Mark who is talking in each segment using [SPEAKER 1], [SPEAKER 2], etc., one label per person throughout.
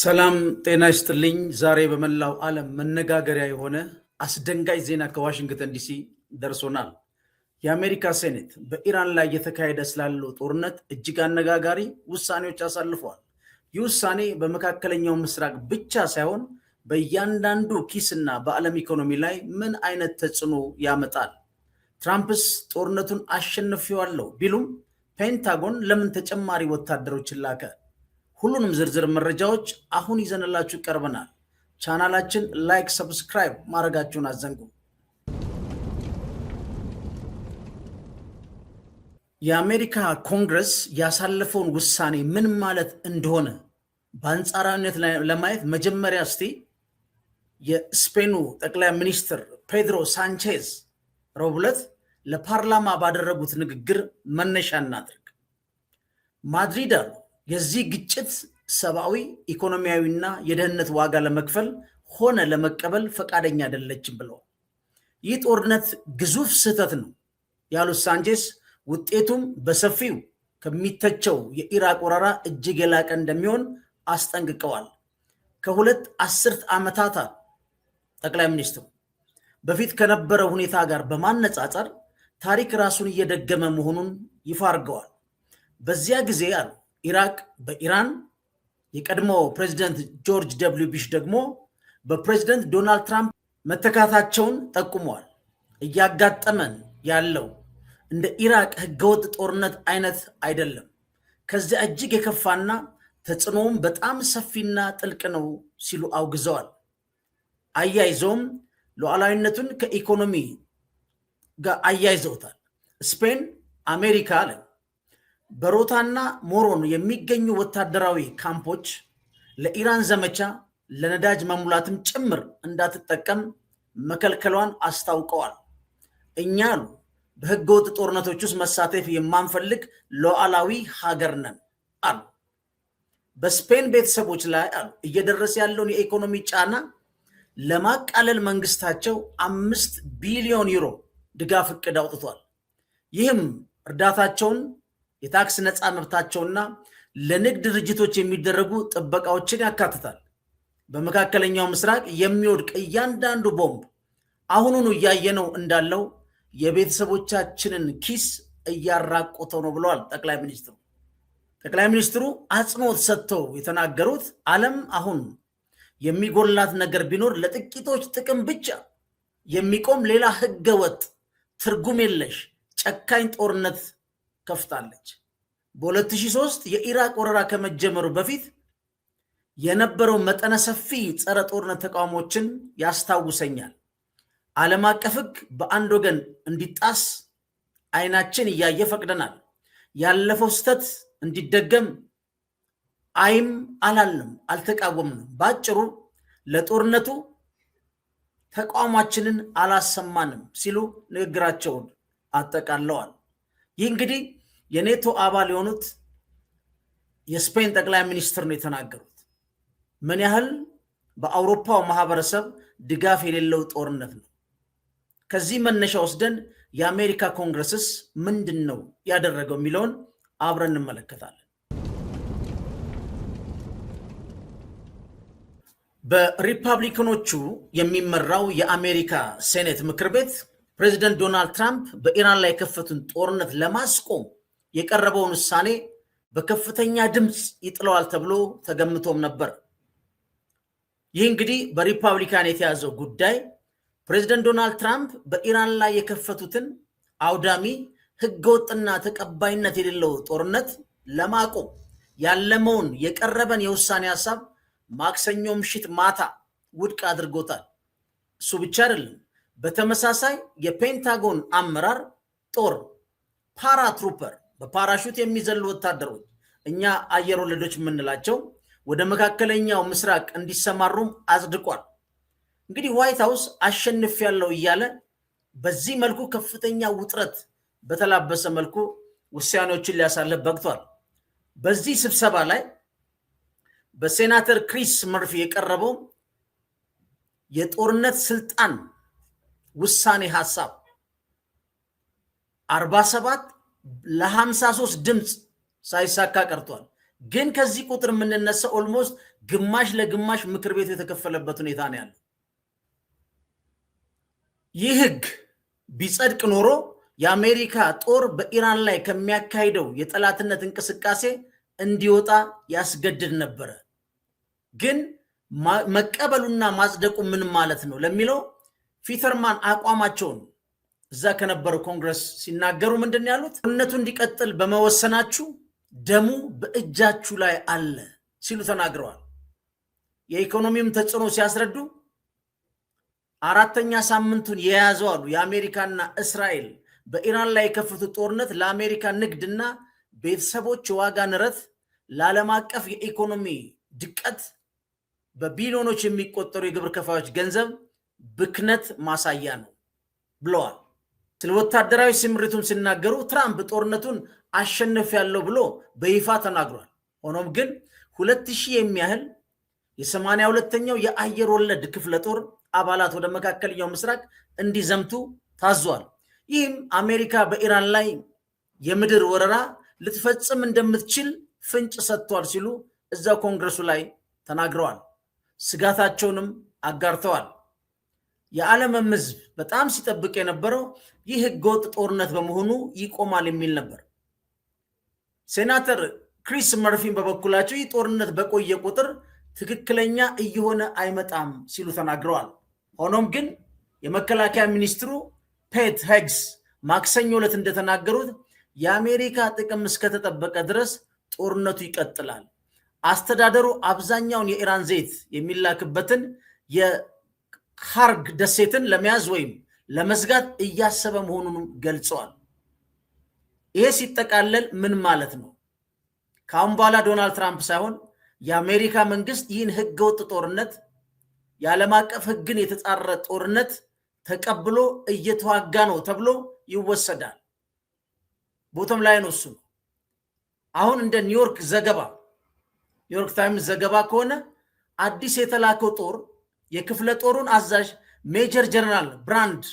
[SPEAKER 1] ሰላም ጤና ይስጥልኝ። ዛሬ በመላው ዓለም መነጋገሪያ የሆነ አስደንጋጭ ዜና ከዋሽንግተን ዲሲ ደርሶናል። የአሜሪካ ሴኔት በኢራን ላይ እየተካሄደ ስላለው ጦርነት እጅግ አነጋጋሪ ውሳኔዎች አሳልፈዋል። ይህ ውሳኔ በመካከለኛው ምስራቅ ብቻ ሳይሆን በእያንዳንዱ ኪስና በዓለም ኢኮኖሚ ላይ ምን አይነት ተጽዕኖ ያመጣል? ትራምፕስ ጦርነቱን አሸንፌዋለሁ ቢሉም ፔንታጎን ለምን ተጨማሪ ወታደሮችን ላከ? ሁሉንም ዝርዝር መረጃዎች አሁን ይዘንላችሁ ቀርበናል። ቻናላችን ላይክ፣ ሰብስክራይብ ማድረጋችሁን አዘንጉ። የአሜሪካ ኮንግረስ ያሳለፈውን ውሳኔ ምን ማለት እንደሆነ በአንጻራዊነት ለማየት መጀመሪያ እስቲ የስፔኑ ጠቅላይ ሚኒስትር ፔድሮ ሳንቼዝ ረቡዕ ዕለት ለፓርላማ ባደረጉት ንግግር መነሻ እናድርግ። ማድሪድ አሉ የዚህ ግጭት ሰብአዊ፣ ኢኮኖሚያዊና የደህንነት ዋጋ ለመክፈል ሆነ ለመቀበል ፈቃደኛ አይደለችም ብለዋል። ይህ ጦርነት ግዙፍ ስህተት ነው ያሉት ሳንቼዝ ውጤቱም በሰፊው ከሚተቸው የኢራቅ ወረራ እጅግ የላቀ እንደሚሆን አስጠንቅቀዋል። ከሁለት አስርት ዓመታት ጠቅላይ ሚኒስትሩ በፊት ከነበረው ሁኔታ ጋር በማነጻጸር ታሪክ ራሱን እየደገመ መሆኑን ይፋ አድርገዋል። በዚያ ጊዜ አሉ ኢራቅ በኢራን የቀድሞ ፕሬዚደንት ጆርጅ ደብሊው ቡሽ ደግሞ በፕሬዚደንት ዶናልድ ትራምፕ መተካታቸውን ጠቁመዋል። እያጋጠመን ያለው እንደ ኢራቅ ህገወጥ ጦርነት አይነት አይደለም፣ ከዚያ እጅግ የከፋና ተጽዕኖውም በጣም ሰፊና ጥልቅ ነው ሲሉ አውግዘዋል። አያይዘውም ሉዓላዊነቱን ከኢኮኖሚ ጋር አያይዘውታል። ስፔን አሜሪካ አለ በሮታና ሞሮን የሚገኙ ወታደራዊ ካምፖች ለኢራን ዘመቻ ለነዳጅ መሙላትም ጭምር እንዳትጠቀም መከልከሏን አስታውቀዋል። እኛ አሉ በህገወጥ ጦርነቶች ውስጥ መሳተፍ የማንፈልግ ሉዓላዊ ሀገር ነን አሉ። በስፔን ቤተሰቦች ላይ አሉ እየደረሰ ያለውን የኢኮኖሚ ጫና ለማቃለል መንግስታቸው 5 ቢሊዮን ዩሮ ድጋፍ እቅድ አውጥቷል። ይህም እርዳታቸውን የታክስ ነፃ መብታቸውና ለንግድ ድርጅቶች የሚደረጉ ጥበቃዎችን ያካትታል። በመካከለኛው ምስራቅ የሚወድቅ እያንዳንዱ ቦምብ አሁኑኑ እያየነው እንዳለው የቤተሰቦቻችንን ኪስ እያራቆተው ነው ብለዋል ጠቅላይ ሚኒስትሩ። ጠቅላይ ሚኒስትሩ አጽንኦት ሰጥተው የተናገሩት ዓለም አሁን የሚጎላት ነገር ቢኖር ለጥቂቶች ጥቅም ብቻ የሚቆም ሌላ ህገወጥ ትርጉም የለሽ ጨካኝ ጦርነት ከፍታለች። በ2003 የኢራቅ ወረራ ከመጀመሩ በፊት የነበረው መጠነ ሰፊ ጸረ ጦርነት ተቃውሞችን ያስታውሰኛል። ዓለም አቀፍ ህግ በአንድ ወገን እንዲጣስ አይናችን እያየ ፈቅደናል። ያለፈው ስህተት እንዲደገም አይም አላልንም፣ አልተቃወምንም። ባጭሩ ለጦርነቱ ተቃውሟችንን አላሰማንም ሲሉ ንግግራቸውን አጠቃለዋል። ይህ እንግዲህ የኔቶ አባል የሆኑት የስፔን ጠቅላይ ሚኒስትር ነው የተናገሩት። ምን ያህል በአውሮፓው ማህበረሰብ ድጋፍ የሌለው ጦርነት ነው። ከዚህ መነሻ ወስደን የአሜሪካ ኮንግረስስ ምንድን ነው ያደረገው የሚለውን አብረን እንመለከታለን። በሪፐብሊካኖቹ የሚመራው የአሜሪካ ሴኔት ምክር ቤት ፕሬዚደንት ዶናልድ ትራምፕ በኢራን ላይ የከፈቱን ጦርነት ለማስቆም የቀረበውን ውሳኔ በከፍተኛ ድምፅ ይጥለዋል ተብሎ ተገምቶም ነበር። ይህ እንግዲህ በሪፐብሊካን የተያዘው ጉዳይ ፕሬዚደንት ዶናልድ ትራምፕ በኢራን ላይ የከፈቱትን አውዳሚ ህገወጥና ተቀባይነት የሌለው ጦርነት ለማቆም ያለመውን የቀረበን የውሳኔ ሀሳብ ማክሰኞ ምሽት ማታ ውድቅ አድርጎታል። እሱ ብቻ አይደለም። በተመሳሳይ የፔንታጎን አመራር ጦር ፓራትሩፐር በፓራሹት የሚዘሉ ወታደሮች እኛ አየር ወለዶች የምንላቸው ወደ መካከለኛው ምስራቅ እንዲሰማሩም አጽድቋል። እንግዲህ ዋይት ሃውስ አሸንፌያለሁ እያለ በዚህ መልኩ ከፍተኛ ውጥረት በተላበሰ መልኩ ውሳኔዎችን ሊያሳልፍ በቅቷል። በዚህ ስብሰባ ላይ በሴናተር ክሪስ መርፊ የቀረበው የጦርነት ስልጣን ውሳኔ ሐሳብ 47 ለ53 ድምፅ ሳይሳካ ቀርቷል። ግን ከዚህ ቁጥር የምንነሳው ኦልሞስት ግማሽ ለግማሽ ምክር ቤቱ የተከፈለበት ሁኔታ ነው ያለው። ይህ ህግ ቢጸድቅ ኖሮ የአሜሪካ ጦር በኢራን ላይ ከሚያካሂደው የጠላትነት እንቅስቃሴ እንዲወጣ ያስገድድ ነበረ። ግን መቀበሉና ማጽደቁ ምን ማለት ነው ለሚለው ፊተርማን አቋማቸውን እዛ ከነበረው ኮንግረስ ሲናገሩ ምንድን ያሉት? ጦርነቱ እንዲቀጥል በመወሰናችሁ ደሙ በእጃችሁ ላይ አለ ሲሉ ተናግረዋል። የኢኮኖሚም ተጽዕኖ ሲያስረዱ አራተኛ ሳምንቱን የያዘው አሉ የአሜሪካና እስራኤል በኢራን ላይ የከፈቱት ጦርነት ለአሜሪካ ንግድና ቤተሰቦች ዋጋ ንረት፣ ለዓለም አቀፍ የኢኮኖሚ ድቀት፣ በቢሊዮኖች የሚቆጠሩ የግብር ከፋዮች ገንዘብ ብክነት ማሳያ ነው ብለዋል። ስለ ወታደራዊ ስምሪቱን ሲናገሩ ትራምፕ ጦርነቱን አሸንፊያለሁ ብሎ በይፋ ተናግሯል። ሆኖም ግን 2000 የሚያህል የ82ኛው የአየር ወለድ ክፍለ ጦር አባላት ወደ መካከለኛው ምስራቅ እንዲዘምቱ ታዟል። ይህም አሜሪካ በኢራን ላይ የምድር ወረራ ልትፈጽም እንደምትችል ፍንጭ ሰጥቷል ሲሉ እዛው ኮንግረሱ ላይ ተናግረዋል። ስጋታቸውንም አጋርተዋል። የዓለም ሕዝብ በጣም ሲጠብቅ የነበረው ይህ ህገወጥ ጦርነት በመሆኑ ይቆማል የሚል ነበር። ሴናተር ክሪስ መርፊን በበኩላቸው ይህ ጦርነት በቆየ ቁጥር ትክክለኛ እየሆነ አይመጣም ሲሉ ተናግረዋል። ሆኖም ግን የመከላከያ ሚኒስትሩ ፔት ሄግስ ማክሰኞ ዕለት እንደተናገሩት የአሜሪካ ጥቅም እስከተጠበቀ ድረስ ጦርነቱ ይቀጥላል። አስተዳደሩ አብዛኛውን የኢራን ዘይት የሚላክበትን የካርግ ደሴትን ለመያዝ ወይም ለመዝጋት እያሰበ መሆኑን ገልጸዋል። ይሄ ሲጠቃለል ምን ማለት ነው? ከአሁን በኋላ ዶናልድ ትራምፕ ሳይሆን የአሜሪካ መንግስት ይህን ህገወጥ ጦርነት የዓለም አቀፍ ህግን የተጻረረ ጦርነት ተቀብሎ እየተዋጋ ነው ተብሎ ይወሰዳል። ቦተም ላይ ነው እሱ። አሁን እንደ ኒውዮርክ ታይምስ ዘገባ ከሆነ አዲስ የተላከው ጦር የክፍለ ጦሩን አዛዥ ሜጀር ጀነራል ብራንድ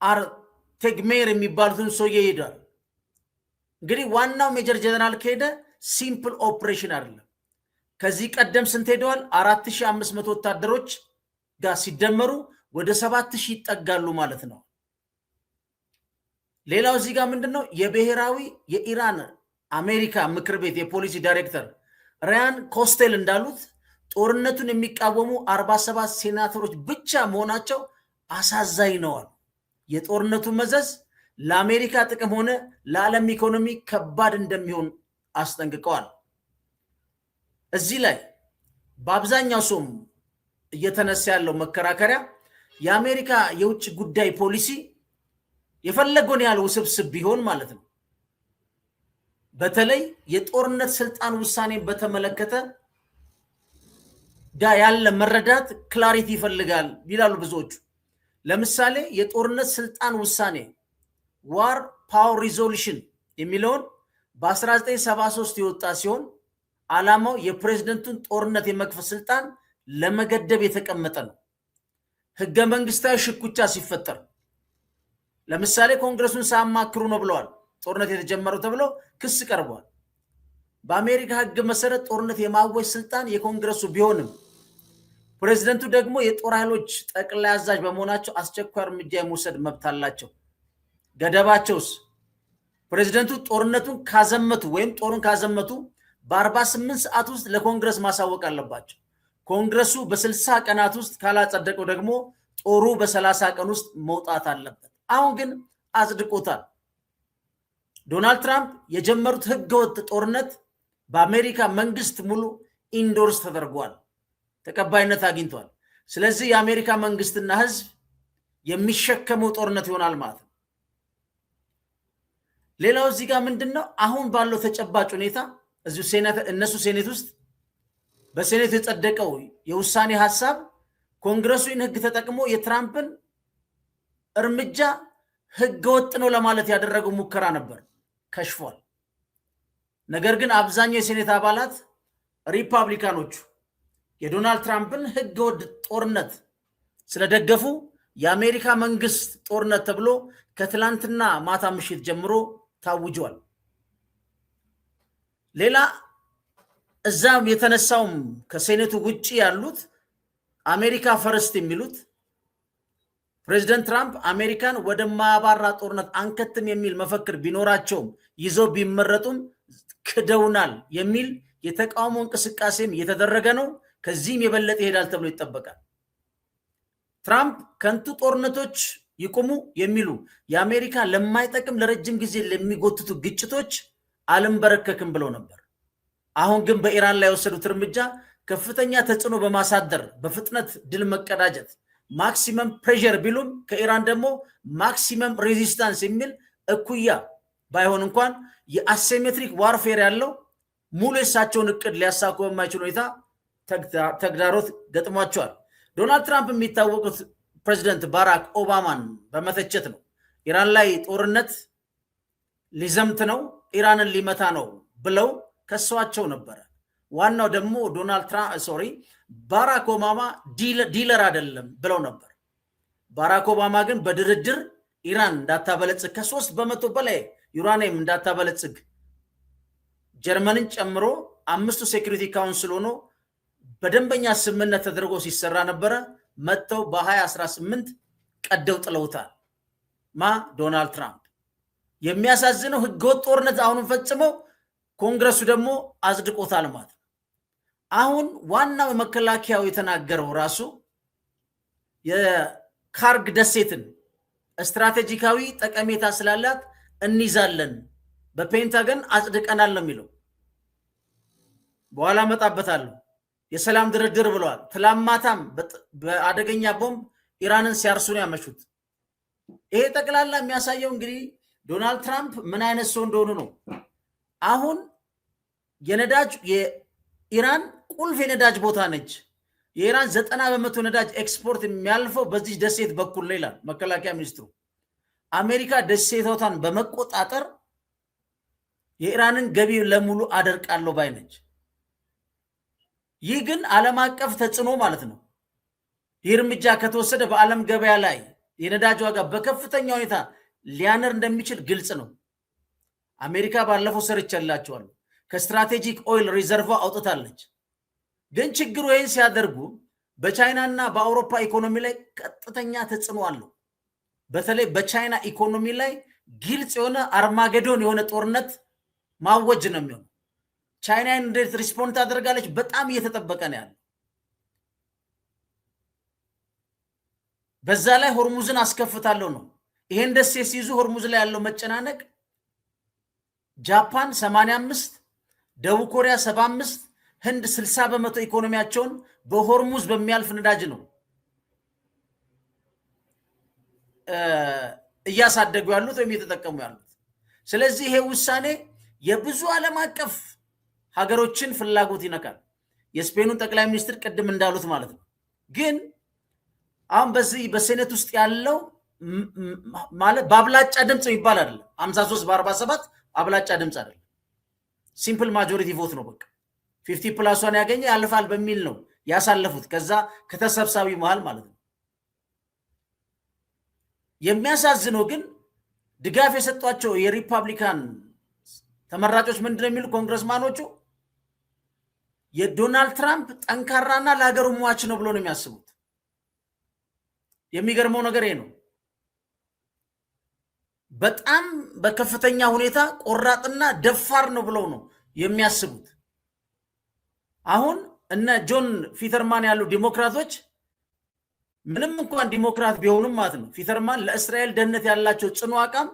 [SPEAKER 1] አርቴግሜር የሚባሉትን ሰውዬ ይሄዳል። እንግዲህ ዋናው ሜጀር ጀነራል ከሄደ ሲምፕል ኦፕሬሽን አይደለም። ከዚህ ቀደም ስንት ሄደዋል? 4500 ወታደሮች ጋር ሲደመሩ ወደ 7000 ይጠጋሉ ማለት ነው። ሌላው እዚህ ጋር ምንድነው የብሔራዊ የኢራን አሜሪካ ምክር ቤት የፖሊሲ ዳይሬክተር ራያን ኮስቴል እንዳሉት ጦርነቱን የሚቃወሙ 47 ሴናተሮች ብቻ መሆናቸው አሳዛኝ ነዋል። የጦርነቱ መዘዝ ለአሜሪካ ጥቅም ሆነ ለዓለም ኢኮኖሚ ከባድ እንደሚሆን አስጠንቅቀዋል። እዚህ ላይ በአብዛኛው ሰው እየተነሳ ያለው መከራከሪያ የአሜሪካ የውጭ ጉዳይ ፖሊሲ የፈለገውን ያህል ውስብስብ ቢሆን ማለት ነው፣ በተለይ የጦርነት ስልጣን ውሳኔን በተመለከተ ጋር ያለ መረዳት ክላሪቲ ይፈልጋል ይላሉ ብዙዎቹ። ለምሳሌ የጦርነት ስልጣን ውሳኔ ዋር ፓወር ሪዞሉሽን የሚለውን በ1973 የወጣ ሲሆን ዓላማው የፕሬዝደንቱን ጦርነት የመክፈት ስልጣን ለመገደብ የተቀመጠ ነው። ህገ መንግስታዊ ሽኩቻ ሲፈጠር ለምሳሌ ኮንግረሱን ሳያማክሩ ነው ብለዋል ጦርነት የተጀመረው ተብሎ ክስ ቀርቧል። በአሜሪካ ህግ መሰረት ጦርነት የማወጅ ስልጣን የኮንግረሱ ቢሆንም ፕሬዝደንቱ ደግሞ የጦር ኃይሎች ጠቅላይ አዛዥ በመሆናቸው አስቸኳይ እርምጃ የመውሰድ መብት አላቸው። ገደባቸውስ ፕሬዝደንቱ ጦርነቱን ካዘመቱ ወይም ጦሩን ካዘመቱ በ48 ሰዓት ውስጥ ለኮንግረስ ማሳወቅ አለባቸው። ኮንግረሱ በ60 ቀናት ውስጥ ካላጸደቀው ደግሞ ጦሩ በ30 ቀን ውስጥ መውጣት አለበት። አሁን ግን አጽድቆታል። ዶናልድ ትራምፕ የጀመሩት ህገወጥ ጦርነት በአሜሪካ መንግስት ሙሉ ኢንዶርስ ተደርጓል፣ ተቀባይነት አግኝቷል። ስለዚህ የአሜሪካ መንግስትና ህዝብ የሚሸከመው ጦርነት ይሆናል ማለት ነው። ሌላው እዚህ ጋር ምንድነው አሁን ባለው ተጨባጭ ሁኔታ እዚሁ እነሱ ሴኔት ውስጥ በሴኔት የጸደቀው የውሳኔ ሐሳብ ኮንግረሱ ይህን ህግ ተጠቅሞ የትራምፕን እርምጃ ህገወጥ ነው ለማለት ያደረገው ሙከራ ነበር፣ ከሽፏል። ነገር ግን አብዛኛው የሴኔት አባላት ሪፐብሊካኖቹ የዶናልድ ትራምፕን ህገወጥ ጦርነት ስለደገፉ የአሜሪካ መንግስት ጦርነት ተብሎ ከትላንትና ማታ ምሽት ጀምሮ ታውጇል። ሌላ እዛም የተነሳውም ከሴኔቱ ውጪ ያሉት አሜሪካ ፈርስት የሚሉት ፕሬዚደንት ትራምፕ አሜሪካን ወደ ማያባራ ጦርነት አንከትም የሚል መፈክር ቢኖራቸውም ይዘው ቢመረጡም ክደውናል የሚል የተቃውሞ እንቅስቃሴም እየተደረገ ነው። ከዚህም የበለጠ ይሄዳል ተብሎ ይጠበቃል። ትራምፕ ከንቱ ጦርነቶች ይቁሙ የሚሉ የአሜሪካ ለማይጠቅም ለረጅም ጊዜ ለሚጎትቱ ግጭቶች አልንበረከክም ብለው ነበር። አሁን ግን በኢራን ላይ የወሰዱት እርምጃ ከፍተኛ ተጽዕኖ በማሳደር በፍጥነት ድል መቀዳጀት ማክሲመም ፕሬሸር ቢሉም ከኢራን ደግሞ ማክሲመም ሬዚስታንስ የሚል እኩያ ባይሆን እንኳን የአሲሜትሪክ ዋርፌር ያለው ሙሉ የሳቸውን እቅድ ሊያሳኩ በማይችል ሁኔታ ተግዳሮት ገጥሟቸዋል። ዶናልድ ትራምፕ የሚታወቁት ፕሬዚደንት ባራክ ኦባማን በመተቸት ነው። ኢራን ላይ ጦርነት ሊዘምት ነው፣ ኢራንን ሊመታ ነው ብለው ከሰዋቸው ነበረ። ዋናው ደግሞ ባራክ ኦባማ ዲለር አይደለም ብለው ነበር። ባራክ ኦባማ ግን በድርድር ኢራን እንዳታበለጽግ ከ3% በላይ ዩራኒየም እንዳታበለጽግ ጀርመንን ጨምሮ 5ቱ ሴኩሪቲ ካውንስል ሆኖ በደንበኛ ስምምነት ተደርጎ ሲሰራ ነበረ። መጥተው በ2018 ቀደው ጥለውታል። ዶናልድ ትራምፕ የሚያሳዝነው ህገወጥ ጦርነት አሁንም ፈጽመው ኮንግረሱ ደግሞ አጽድቆታል ማለት ነው። አሁን ዋናው መከላከያው የተናገረው ራሱ የካርግ ደሴትን ስትራቴጂካዊ ጠቀሜታ ስላላት እንይዛለን በፔንታገን አጽድቀናል ነው የሚለው። በኋላ መጣበታለሁ። የሰላም ድርድር ብለዋል። ትላማታም በአደገኛ ቦምብ ኢራንን ሲያርሱ ነው ያመሹት። ይሄ ጠቅላላ የሚያሳየው እንግዲህ ዶናልድ ትራምፕ ምን አይነት ሰው እንደሆኑ ነው። አሁን የነዳጅ የኢራን ቁልፍ የነዳጅ ቦታ ነች። የኢራን 90% ነዳጅ ኤክስፖርት የሚያልፈው በዚህ ደሴት በኩል ነው ይላል መከላከያ ሚኒስትሩ። አሜሪካ ደሴቶታን በመቆጣጠር የኢራንን ገቢ ለሙሉ አደርቃለሁ ባይ ነች። ይህ ግን ዓለም አቀፍ ተጽዕኖ ማለት ነው። ይህ እርምጃ ከተወሰደ በዓለም ገበያ ላይ የነዳጅ ዋጋ በከፍተኛ ሁኔታ ሊያነር እንደሚችል ግልጽ ነው። አሜሪካ ባለፈው ሰርቻላቸዋለሁ ከስትራቴጂክ ኦይል ሪዘርቫ አውጥታለች። ግን ችግሩ ይህን ሲያደርጉ በቻይናና በአውሮፓ ኢኮኖሚ ላይ ቀጥተኛ ተጽዕኖ አለው። በተለይ በቻይና ኢኮኖሚ ላይ ግልጽ የሆነ አርማጌዶን የሆነ ጦርነት ማወጅ ነው የሚሆነው። ቻይና እንዴት ሪስፖንድ ታደርጋለች? በጣም እየተጠበቀ ነው ያለው። በዛ ላይ ሆርሙዝን አስከፍታለሁ ነው። ይሄን ደሴት ሲይዙ ሆርሙዝ ላይ ያለው መጨናነቅ ጃፓን 85፣ ደቡብ ኮሪያ 75፣ ህንድ 60% ኢኮኖሚያቸውን በሆርሙዝ በሚያልፍ ነዳጅ ነው እያሳደጉ ያሉት ወይም እየተጠቀሙ ያሉት። ስለዚህ ይሄ ውሳኔ የብዙ ዓለም አቀፍ ሀገሮችን ፍላጎት ይነካል። የስፔኑን ጠቅላይ ሚኒስትር ቅድም እንዳሉት ማለት ነው። ግን አሁን በዚህ በሴኔት ውስጥ ያለው ማለት በአብላጫ ድምፅ የሚባል አይደለም። 53-47 አብላጫ ድምፅ አይደለም። ሲምፕል ማጆሪቲ ቮት ነው። በቃ 50+1 ያገኘ ያልፋል በሚል ነው ያሳለፉት። ከዛ ከተሰብሳቢ መሃል ማለት ነው። የሚያሳዝነው ግን ድጋፍ የሰጧቸው የሪፐብሊካን ተመራጮች ምንድነው የሚሉ ኮንግረስማኖቹ የዶናልድ ትራምፕ ጠንካራና ለሀገሩ ሟች ነው ብሎ ነው የሚያስቡት። የሚገርመው ነገር ይሄ ነው። በጣም በከፍተኛ ሁኔታ ቆራጥና ደፋር ነው ብለው ነው የሚያስቡት። አሁን እነ ጆን ፊተርማን ያሉ ዲሞክራቶች ምንም እንኳን ዲሞክራት ቢሆኑም ማለት ነው ፊተርማን ለእስራኤል ደህንነት ያላቸው ጽኑ አቋም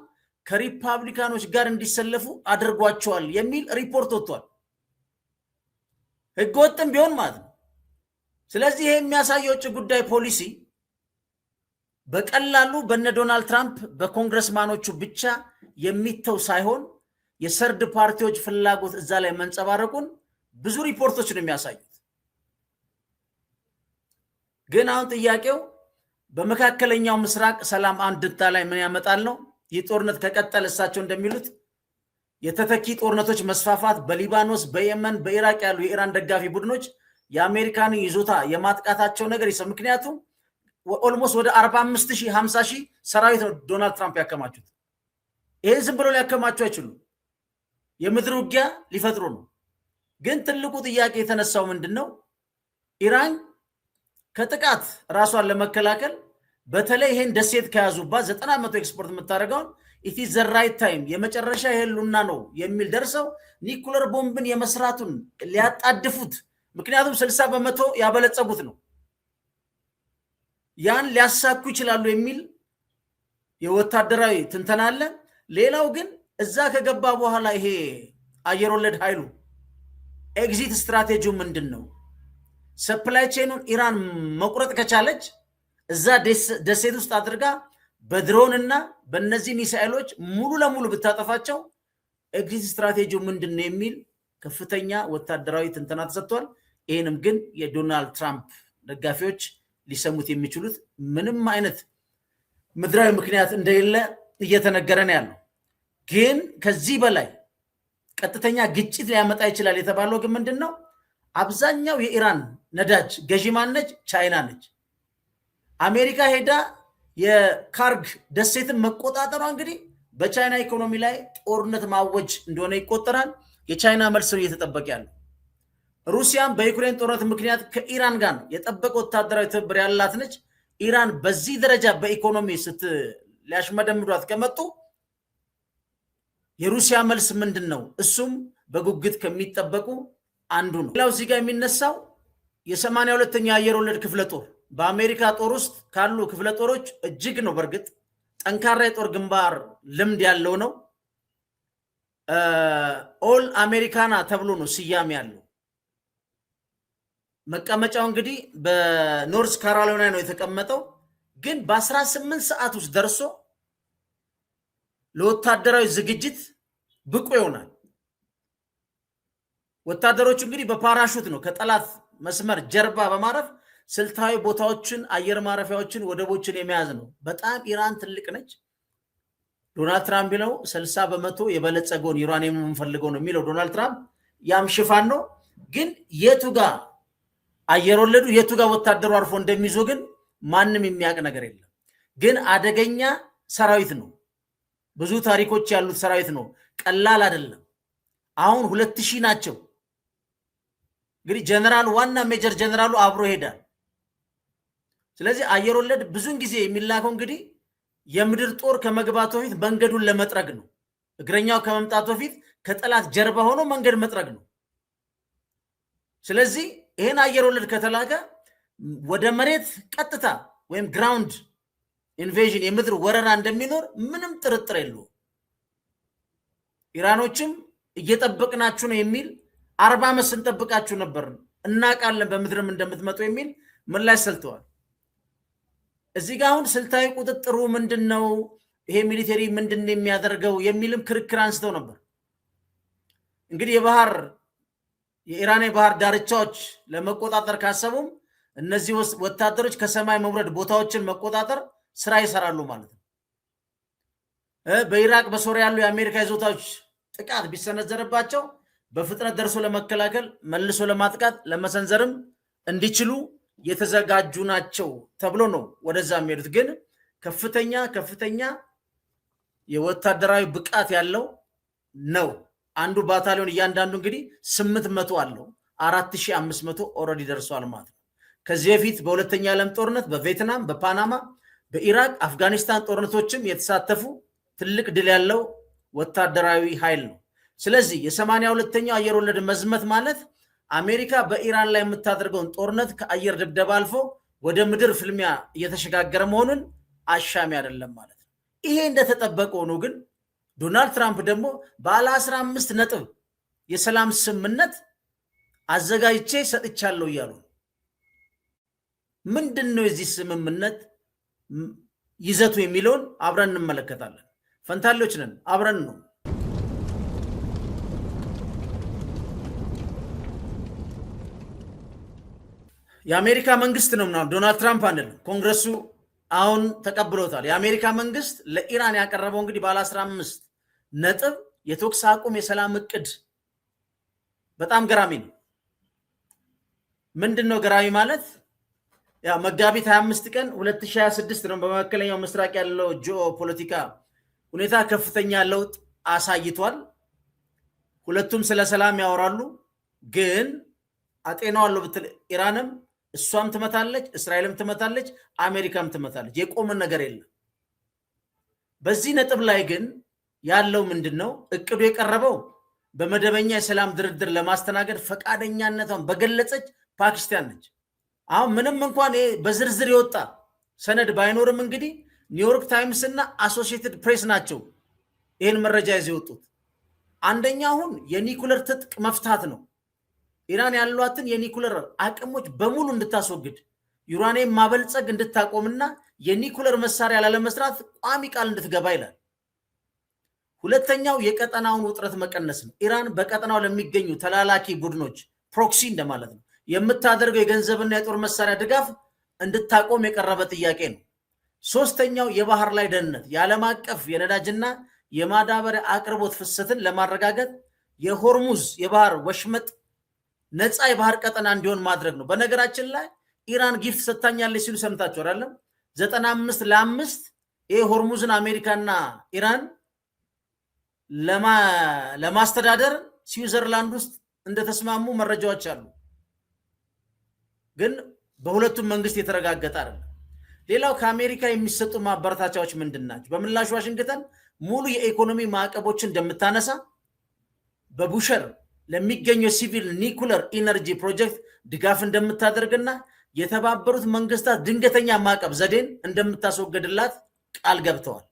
[SPEAKER 1] ከሪፐብሊካኖች ጋር እንዲሰለፉ አድርጓቸዋል የሚል ሪፖርት ወጥቷል። ህገወጥም ቢሆን ማለት ነው። ስለዚህ ይሄ የሚያሳየው የውጭ ጉዳይ ፖሊሲ በቀላሉ በነ ዶናልድ ትራምፕ በኮንግረስማኖቹ ብቻ የሚተው ሳይሆን የሰርድ ፓርቲዎች ፍላጎት እዛ ላይ መንጸባረቁን ብዙ ሪፖርቶች ነው የሚያሳዩት። ግን አሁን ጥያቄው በመካከለኛው ምስራቅ ሰላም አንድምታ ላይ ምን ያመጣል ነው። ይህ ጦርነት ከቀጠለ እሳቸው እንደሚሉት የተተኪ ጦርነቶች መስፋፋት በሊባኖስ፣ በየመን፣ በኢራቅ ያሉ የኢራን ደጋፊ ቡድኖች የአሜሪካንን ይዞታ የማጥቃታቸው ነገር ይሰ ምክንያቱም ኦልሞስት ወደ 45,000 50,000 ሰራዊት ነው ዶናልድ ትራምፕ ያከማቹት። ይሄን ዝም ብሎ ሊያከማቹ አይችሉም። የምድር ውጊያ ሊፈጥሩ ነው። ግን ትልቁ ጥያቄ የተነሳው ምንድነው? ኢራን ከጥቃት ራሷን ለመከላከል በተለይ ይሄን ደሴት ከያዙባት 90% ኤክስፖርት የምታደርገውን ኢት ኢዝ ዘ ራይት ታይም የመጨረሻ የህሉና ነው የሚል ደርሰው ኒኩለር ቦምብን የመስራቱን ሊያጣድፉት፣ ምክንያቱም 60% ያበለጸጉት ነው፣ ያን ሊያሳኩ ይችላሉ የሚል የወታደራዊ ትንተና አለ። ሌላው ግን እዛ ከገባ በኋላ ይሄ አየር ወለድ ኃይሉ ኤግዚት ስትራቴጂው ምንድነው? ሰፕላይ ቼኑን ኢራን መቁረጥ ከቻለች እዛ ደሴት ውስጥ አድርጋ በድሮን እና በእነዚህ ሚሳኤሎች ሙሉ ለሙሉ ብታጠፋቸው ኤግዚት ስትራቴጂው ምንድነው የሚል ከፍተኛ ወታደራዊ ትንተና ተሰጥቷል። ይህንም ግን የዶናልድ ትራምፕ ደጋፊዎች ሊሰሙት የሚችሉት ምንም አይነት ምድራዊ ምክንያት እንደሌለ እየተነገረ ነው ያለው። ግን ከዚህ በላይ ቀጥተኛ ግጭት ሊያመጣ ይችላል የተባለው ግን ምንድነው? አብዛኛው የኢራን ነዳጅ ገዢ ማን ነች? ቻይና ነች። አሜሪካ ሄዳ የካርግ ደሴትን መቆጣጠሯ እንግዲህ በቻይና ኢኮኖሚ ላይ ጦርነት ማወጅ እንደሆነ ይቆጠራል። የቻይና መልስ ነው እየተጠበቀ ያለው። ሩሲያም በዩክሬን ጦርነት ምክንያት ከኢራን ጋር የጠበቀ ወታደራዊ ትብብር ያላት ነች። ኢራን በዚህ ደረጃ በኢኮኖሚ ሊያሽመደምዷት ከመጡ የሩሲያ መልስ ምንድን ነው? እሱም በጉጉት ከሚጠበቁ አንዱ ነው። ሌላው እዚህ ጋር የሚነሳው የ82ኛ አየር ወለድ ክፍለ ጦር በአሜሪካ ጦር ውስጥ ካሉ ክፍለ ጦሮች እጅግ ነው በእርግጥ ጠንካራ የጦር ግንባር ልምድ ያለው ነው። ኦል አሜሪካና ተብሎ ነው ስያሜ ያለው። መቀመጫው እንግዲህ በኖርዝ ካሮላይና ነው የተቀመጠው። ግን በ18 ሰዓት ውስጥ ደርሶ ለወታደራዊ ዝግጅት ብቁ ይሆናል። ወታደሮቹ እንግዲህ በፓራሹት ነው ከጠላት መስመር ጀርባ በማረፍ ስልታዊ ቦታዎችን፣ አየር ማረፊያዎችን፣ ወደቦችን የመያዝ ነው። በጣም ኢራን ትልቅ ነች። ዶናልድ ትራምፕ ቢለው 60% የበለጸገውን ዩራኒየም የምንፈልገው ነው የሚለው ዶናልድ ትራምፕ። ያም ሽፋን ነው። ግን የቱ ጋር አየር ወለዱ የቱ ጋር ወታደሩ አርፎ እንደሚይዞ ግን ማንም የሚያውቅ ነገር የለም። ግን አደገኛ ሰራዊት ነው። ብዙ ታሪኮች ያሉት ሰራዊት ነው። ቀላል አይደለም። አሁን 2000 ናቸው። እንግዲህ ጀነራል ዋና ሜጀር ጀነራሉ አብሮ ይሄዳል። ስለዚህ አየር ወለድ ብዙን ጊዜ የሚላከው እንግዲህ የምድር ጦር ከመግባቱ በፊት መንገዱን ለመጥረግ ነው። እግረኛው ከመምጣቱ በፊት ከጠላት ጀርባ ሆኖ መንገድ መጥረግ ነው። ስለዚህ ይሄን አየር ወለድ ከተላከ ወደ መሬት ቀጥታ ወይም ግራውንድ ኢንቬዥን የምድር ወረራ እንደሚኖር ምንም ጥርጥር የለውም። ኢራኖችም እየጠበቅናችሁ ነው የሚል 40 ዓመት ስንጠብቃችሁ ነበር፣ እናውቃለን በምድርም እንደምትመጡ የሚል ምላሽ ሰልተዋል። እዚህ ጋር አሁን ስልታዊ ቁጥጥሩ ምንድነው? ይሄ ሚሊተሪ ምንድነው የሚያደርገው የሚልም ክርክር አንስተው ነበር። እንግዲህ የኢራን የባህር ዳርቻዎች ለመቆጣጠር ካሰቡም እነዚህ ወታደሮች ከሰማይ መውረድ ቦታዎችን መቆጣጠር ስራ ይሰራሉ ማለት ነው። በኢራቅ በሶሪያ ያሉ የአሜሪካ ይዞታዎች ጥቃት ቢሰነዘርባቸው በፍጥነት ደርሶ ለመከላከል መልሶ ለማጥቃት ለመሰንዘርም እንዲችሉ የተዘጋጁ ናቸው ተብሎ ነው ወደዛ የሚሄዱት። ግን ከፍተኛ የወታደራዊ ብቃት ያለው ነው። አንዱ ባታሊዮን እያንዳንዱ እንግዲህ 800 አለው። 4500 ኦልሬዲ ደርሷል ማለት ነው። ከዚህ በፊት በሁለተኛ ዓለም ጦርነት በቪየትናም፣ በፓናማ፣ በኢራቅ፣ አፍጋኒስታን ጦርነቶችም የተሳተፉ ትልቅ ድል ያለው ወታደራዊ ኃይል ነው። ስለዚህ የ82ኛው አየር ወለድ መዝመት ማለት አሜሪካ በኢራን ላይ የምታደርገውን ጦርነት ከአየር ድብደባ አልፎ ወደ ምድር ፍልሚያ እየተሸጋገረ መሆኑን አሻሚ አይደለም ማለት ነው። ይሄ እንደተጠበቀ ሆኖ ግን ዶናልድ ትራምፕ ደግሞ ባለ 15 ነጥብ የሰላም ስምምነት አዘጋጅቼ ሰጥቻለሁ እያሉ ምንድነው የዚህ ስምምነት ይዘቱ የሚለውን አብረን እንመለከታለን። ፈንታሌዎች ነን፣ አብረን ነው። የአሜሪካ መንግስት ነው ምናምን ዶናልድ ትራምፕ አንልም። ኮንግረሱ አሁን ተቀብሎታል። የአሜሪካ መንግስት ለኢራን ያቀረበው እንግዲህ ባለ 15 ነጥብ የተኩስ አቁም የሰላም እቅድ በጣም ገራሚ ነው። ምንድነው ገራሚ ማለት? ያው መጋቢት 25 ቀን 2026 ነው በመካከለኛው ምስራቅ ያለው ጂኦፖለቲካ ሁኔታ ከፍተኛ ለውጥ አሳይቷል። ሁለቱም ስለ ሰላም ያወራሉ። ግን አጤናዋለሁ ብትል ኢራንም እሷም ትመታለች፣ እስራኤልም ትመታለች፣ አሜሪካም ትመታለች። የቆመ ነገር የለም። በዚህ ነጥብ ላይ ግን ያለው ምንድነው? እቅዱ የቀረበው በመደበኛ የሰላም ድርድር ለማስተናገድ ፈቃደኛነቷን በገለጸች ፓኪስታን ነች። አሁን ምንም እንኳን በዝርዝር የወጣ ሰነድ ባይኖርም እንግዲህ ኒውዮርክ ታይምስ እና አሶሲየትድ ፕሬስ ናቸው ይህን መረጃ ይዘው የወጡት። አንደኛ አሁን የኒኩለር ትጥቅ መፍታት ነው። ኢራን ያሏትን የኒኩለር አቅሞች በሙሉ እንድታስወግድ፣ ዩራኒየም ማበልጸግ እንድታቆምና የኒኩለር መሳሪያ ላለመስራት ቋሚ ቃል እንድትገባ ይላል። ሁለተኛው የቀጠናውን ውጥረት መቀነስ ነው። ኢራን በቀጠናው ለሚገኙ ተላላኪ ቡድኖች ፕሮክሲ እንደማለት ነው የምታደርገው የገንዘብና የጦር መሳሪያ ድጋፍ እንድታቆም የቀረበ ጥያቄ ነው። ሶስተኛው የባህር ላይ ደህንነት፣ የዓለም አቀፍ የነዳጅና የማዳበሪያ አቅርቦት ፍሰትን ለማረጋገጥ የሆርሙዝ የባህር ወሽመጥ ነፃ የባህር ቀጠና እንዲሆን ማድረግ ነው። በነገራችን ላይ ኢራን ጊፍት ሰጥታኛለች ሲሉ ሰምታችሁ አይደለም? 95-5 ይሄ ሆርሙዝን አሜሪካና ኢራን ለማስተዳደር ስዊዘርላንድ ውስጥ እንደተስማሙ መረጃዎች አሉ። ግን በሁለቱም መንግስት የተረጋገጠ አይደለም። ሌላው ከአሜሪካ የሚሰጡ ማበረታቻዎች ምንድን ናቸው? በምላሽ ዋሽንግተን ሙሉ የኢኮኖሚ ማዕቀቦችን እንደምታነሳ፣ በቡሸር ለሚገኘው ሲቪል ኒኩለር ኢነርጂ ፕሮጀክት ድጋፍ እንደምታደርግና የተባበሩት መንግስታት ድንገተኛ ማዕቀብ ዘዴን እንደምታስወገድላት ቃል ገብተዋል።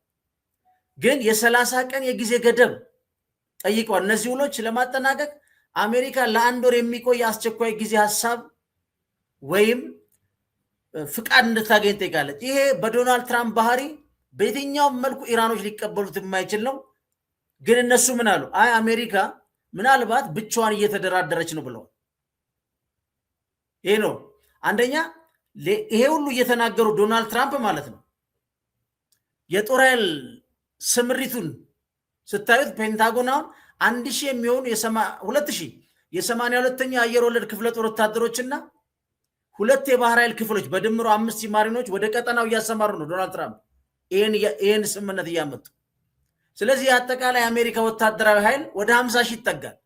[SPEAKER 1] ግን የ30 ቀን የጊዜ ገደብ ጠይቀዋል። እነዚህ ውሎች ለማጠናቀቅ አሜሪካ ለ1 ወር የሚቆይ አስቸኳይ ጊዜ ሀሳብ ወይም ፍቃድ እንድታገኝ ጠይቃለች። ይሄ በዶናልድ ትራምፕ ባህሪ በየትኛውም መልኩ ኢራኖች ሊቀበሉት የማይችል ነው። ግን እነሱ ምን አሉ? አይ አሜሪካ ምናልባት ብቻዋን እየተደራደረች ነው ብለዋል። ይሄ ነው አንደኛ። ይሄ ሁሉ እየተናገሩ ዶናልድ ትራምፕ ማለት ነው። የጦር ኃይል ስምሪቱን ስታዩት ፔንታጎን አሁን 1000 የሚሆኑ 2000 የ82ኛ አየር ወለድ ክፍለ ጦር ወታደሮችና 2 የባህር ኃይል ክፍሎች በድምሩ 5 ማሪኖች ወደ ቀጠናው እያሰማሩ ነው ዶናልድ ትራምፕ ይህን ስምምነት እያመጡ። ስለዚህ አጠቃላይ አሜሪካ ወታደራዊ ኃይል ወደ 50 ሺህ ይጠጋል።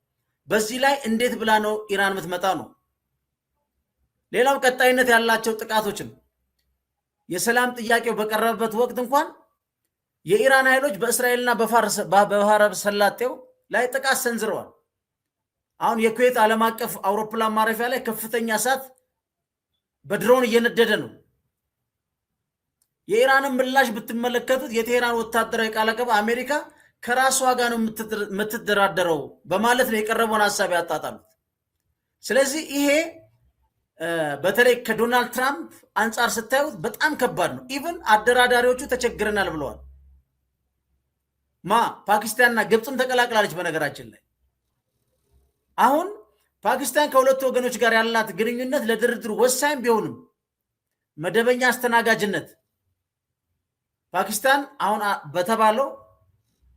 [SPEAKER 1] በዚህ ላይ እንዴት ብላ ነው ኢራን የምትመጣ ነው? ሌላው ቀጣይነት ያላቸው ጥቃቶችን የሰላም ጥያቄው በቀረበበት ወቅት እንኳን የኢራን ኃይሎች በእስራኤልና በባህረ ሰላጤው ላይ ጥቃት ሰንዝረዋል። አሁን የኩዌት ዓለም አቀፍ አውሮፕላን ማረፊያ ላይ ከፍተኛ እሳት በድሮን እየነደደ ነው። የኢራንን ምላሽ ብትመለከቱት የቴህራን ወታደራዊ ቃል አቀባይ አሜሪካ ከራሷ ጋር ነው የምትደራደረው በማለት ነው የቀረበውን ሀሳብ ያጣጣሉት። ስለዚህ ይሄ በተለይ ከዶናልድ ትራምፕ አንጻር ስታዩት በጣም ከባድ ነው። ኢቭን አደራዳሪዎቹ ተቸግረናል ብለዋል። ፓኪስታንና ግብፅም ተቀላቅላለች። በነገራችን ላይ አሁን ፓኪስታን ከሁለቱ ወገኖች ጋር ያላት ግንኙነት ለድርድሩ ወሳኝ ቢሆንም መደበኛ አስተናጋጅነት ፓኪስታን አሁን በተባለው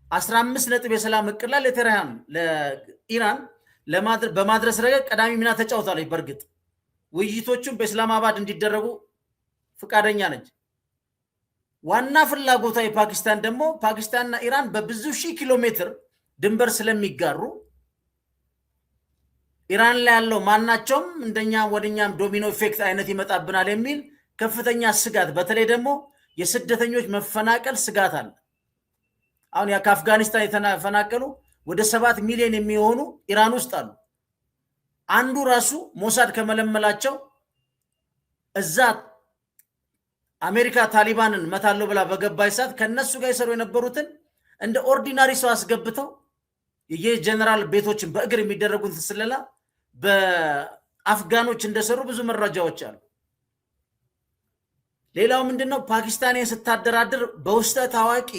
[SPEAKER 1] 15 ነጥብ የሰላም እቅድ ላይ ለኢራን በማድረስ ረገድ ቀዳሚ ሚና ተጫውታለች። በእርግጥ ውይይቶቹም በእስላማባድ እንዲደረጉ ፈቃደኛ ነች። ዋና ፍላጎቷ የፓኪስታን ደግሞ ፓኪስታንና ኢራን በብዙ ሺህ ኪሎ ሜትር ድንበር ስለሚጋሩ ኢራን ላይ ያለው ማናቸውም እንደኛ ወደኛም ዶሚኖ ኢፌክት አይነት ይመጣብናል የሚል ከፍተኛ ስጋት፣ በተለይ ደግሞ የስደተኞች መፈናቀል ስጋት አለ። አሁን ከአፍጋኒስታን የተፈናቀሉ ወደ 7 ሚሊዮን የሚሆኑ ኢራን ውስጥ አሉ። አንዱ ራሱ ሞሳድ ከመለመላቸው እዛ አሜሪካ ታሊባንን መታለው ብላ በገባይ ሰዓት ከነሱ ጋር ይሰሩ የነበሩትን እንደ ኦርዲናሪ ሰው አስገብተው የጀነራል ቤቶችን በእግር የሚደረጉት ስለላ በአፍጋኖች እንደሰሩ ብዙ መረጃዎች አሉ። ሌላው ምንድነው? ፓኪስታንን ስታደራድር በውስጠ ታዋቂ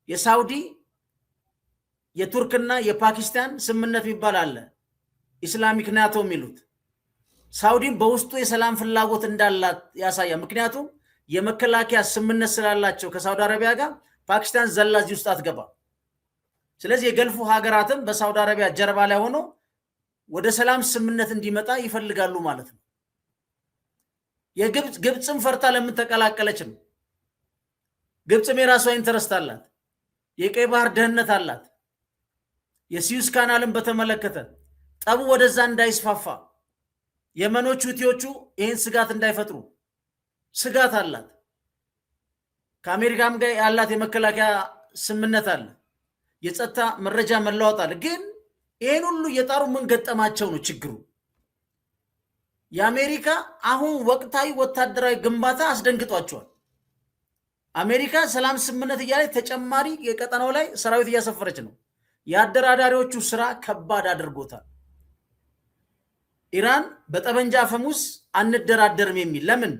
[SPEAKER 1] የሳውዲ የቱርክና የፓኪስታን ስምምነት የሚባል አለ፣ ኢስላሚክ ናቶ የሚሉት። ሳውዲም በውስጡ የሰላም ፍላጎት እንዳላት ያሳያል። ምክንያቱም የመከላከያ ስምምነት ስላላቸው ከሳውዲ አረቢያ ጋር ፓኪስታን ዘላ እዚህ ውስጥ አትገባ። ስለዚህ የገልፉ ሀገራትም በሳውዲ አረቢያ ጀርባ ላይ ሆኖ ወደ ሰላም ስምምነት እንዲመጣ ይፈልጋሉ ማለት ነው። ግብፅም ፈርታ ለምን ተቀላቀለች ነው። ግብፅም የራሷ ኢንተረስት አላት። የቀይ ባህር ደህንነት አላት። የስዊዝ ካናልን በተመለከተ ጠቡ ወደዛ እንዳይስፋፋ የመኖቹ ሁቲዎቹ ይህን ስጋት እንዳይፈጥሩ ስጋት አላት። ከአሜሪካም ጋር ያላት የመከላከያ ስምምነት አለ፣ የጸጥታ መረጃ መለዋወጥ አለ። ግን ይህን ሁሉ እየጣሩ ምን ገጠማቸው ነው ችግሩ። የአሜሪካ አሁን ወቅታዊ ወታደራዊ ግንባታ አስደንግጧቸዋል። አሜሪካ ሰላም ስምምነት እያለ ተጨማሪ የቀጠናው ላይ ሰራዊት እያሰፈረች ነው። የአደራዳሪዎቹ ስራ ከባድ አድርጎታል። ኢራን በጠበንጃ አፈሙዝ አንደራደርም የሚል ለምን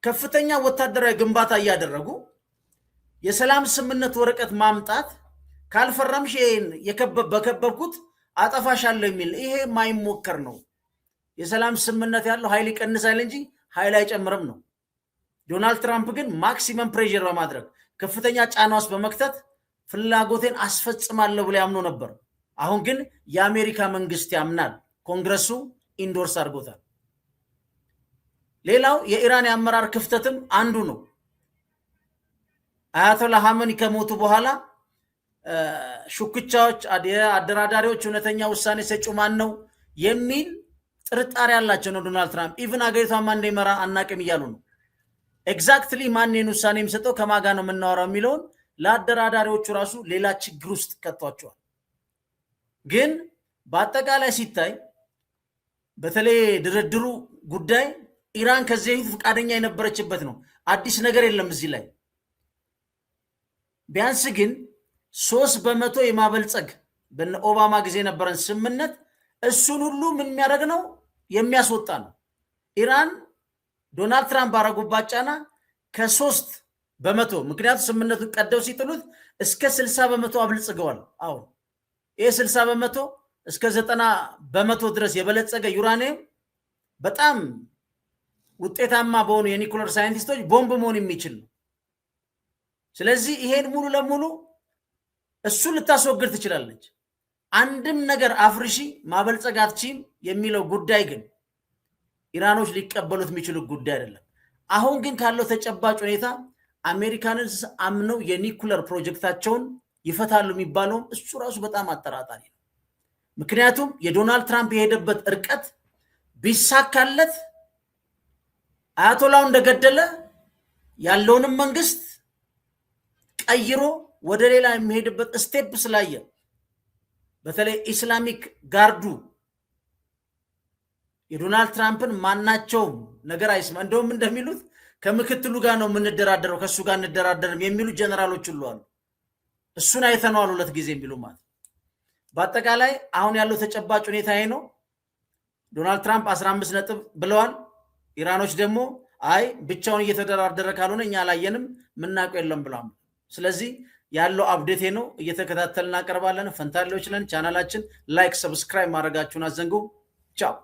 [SPEAKER 1] ከፍተኛ ወታደራዊ ግንባታ እያደረጉ የሰላም ስምምነት ወረቀት ማምጣት ካልፈረምሽ በከበብኩት አጠፋሻለሁ የሚል ይሄ ማይሞከር ነው። የሰላም ስምምነት ያለው ኃይል ይቀንሳል እንጂ ኃይል አይጨምርም ነው። ዶናልድ ትራምፕ ግን ማክሲመም ፕሬዠር በማድረግ ከፍተኛ ጫና ውስጥ በመክተት ፍላጎቴን አስፈጽማለሁ ብሎ ያምኖ ነበር። አሁን ግን የአሜሪካ መንግስት ያምናል፣ ኮንግረሱ ኢንዶርስ አድርጎታል። ሌላው የኢራን የአመራር ክፍተትም አንዱ ነው። አያቶላ ሀመኒ ከሞቱ በኋላ ሹክቻዎች፣ አደራዳሪዎች እውነተኛ ውሳኔ ሰጪ ማን ነው የሚል ጥርጣሬ ያላቸው ነው ዶናልድ ትራምፕ። ኢቭን አገሪቷን ማን እንደሚመራ አናቅም እያሉ ነው። ኤግዛክትሊ ማንን ውሳኔ የሚሰጠው ከማጋ ነው የምናወራው የሚለውን ለአደራዳሪዎቹ ራሱ ሌላ ችግር ውስጥ ከቷቸዋል። ግን በአጠቃላይ ሲታይ በተለይ ድርድሩ ጉዳይ ኢራን ከዚህ በፊት ፈቃደኛ የነበረችበት ነው። አዲስ ነገር የለም እዚህ ላይ። ቢያንስ ግን 3% የማበልጸግ በነ ኦባማ ጊዜ የነበረን ስምምነት እሱን ሁሉ ምን የሚያደርግ ነው የሚያስወጣ ነው። ኢራን ዶናልድ ትራምፕ ባረጉባት ጫና ከ3% ምክንያቱም ስምምነቱን ቀደው ሲጥሉት እስከ 60% አብልጽገዋል። አሁን ይህ 60% እስከ 90% ድረስ የበለጸገ ዩራኒየም በጣም ውጤታማ በሆኑ የኒኩለር ሳይንቲስቶች ቦምብ መሆን የሚችል ነው። ስለዚህ ይሄን ሙሉ ለሙሉ እሱ ልታስወግድ ትችላለች። አንድም ነገር አፍርሺ ማበልጸግ አትችይም የሚለው ጉዳይ ግን ኢራኖች ሊቀበሉት የሚችሉ ጉዳይ አይደለም። አሁን ግን ካለው ተጨባጭ ሁኔታ አሜሪካንን አምነው የኒኩለር ፕሮጀክታቸውን ይፈታሉ የሚባለውም እሱ ራሱ በጣም አጠራጣሪ ነው። ምክንያቱም የዶናልድ ትራምፕ የሄደበት እርቀት ቢሳካለት አያቶላው እንደገደለ ያለውንም መንግስት ቀይሮ ወደ ሌላ የሚሄድበት ስቴፕ ስላየ በተለይ ኢስላሚክ ጋርዱ የዶናልድ ትራምፕን ማናቸውም ነገር አይስማ። እንደውም እንደሚሉት ከምክትሉ ጋር ነው የምንደራደረው ከሱ ጋር እንደራደርም የሚሉ ጀነራሎች ሁሉ አሉ። እሱን አይተነዋል 2 ጊዜ የሚሉ ማለት። በአጠቃላይ አሁን ያለው ተጨባጭ ሁኔታ ይሄ ነው። ዶናልድ ትራምፕ 15 ነጥብ ብለዋል። ኢራኖች ደግሞ አይ ብቻውን እየተደራደረ ካልሆነ እኛ አላየንም ምናውቀው የለም ብለዋል። ስለዚህ ያለው አፕዴት ነው፣ እየተከታተልን እናቀርባለን። ፈንታሌዎች ነን። ቻናላችን ላይክ፣ ሰብስክራይብ ማድረጋችሁን አዘንጉ። ቻው።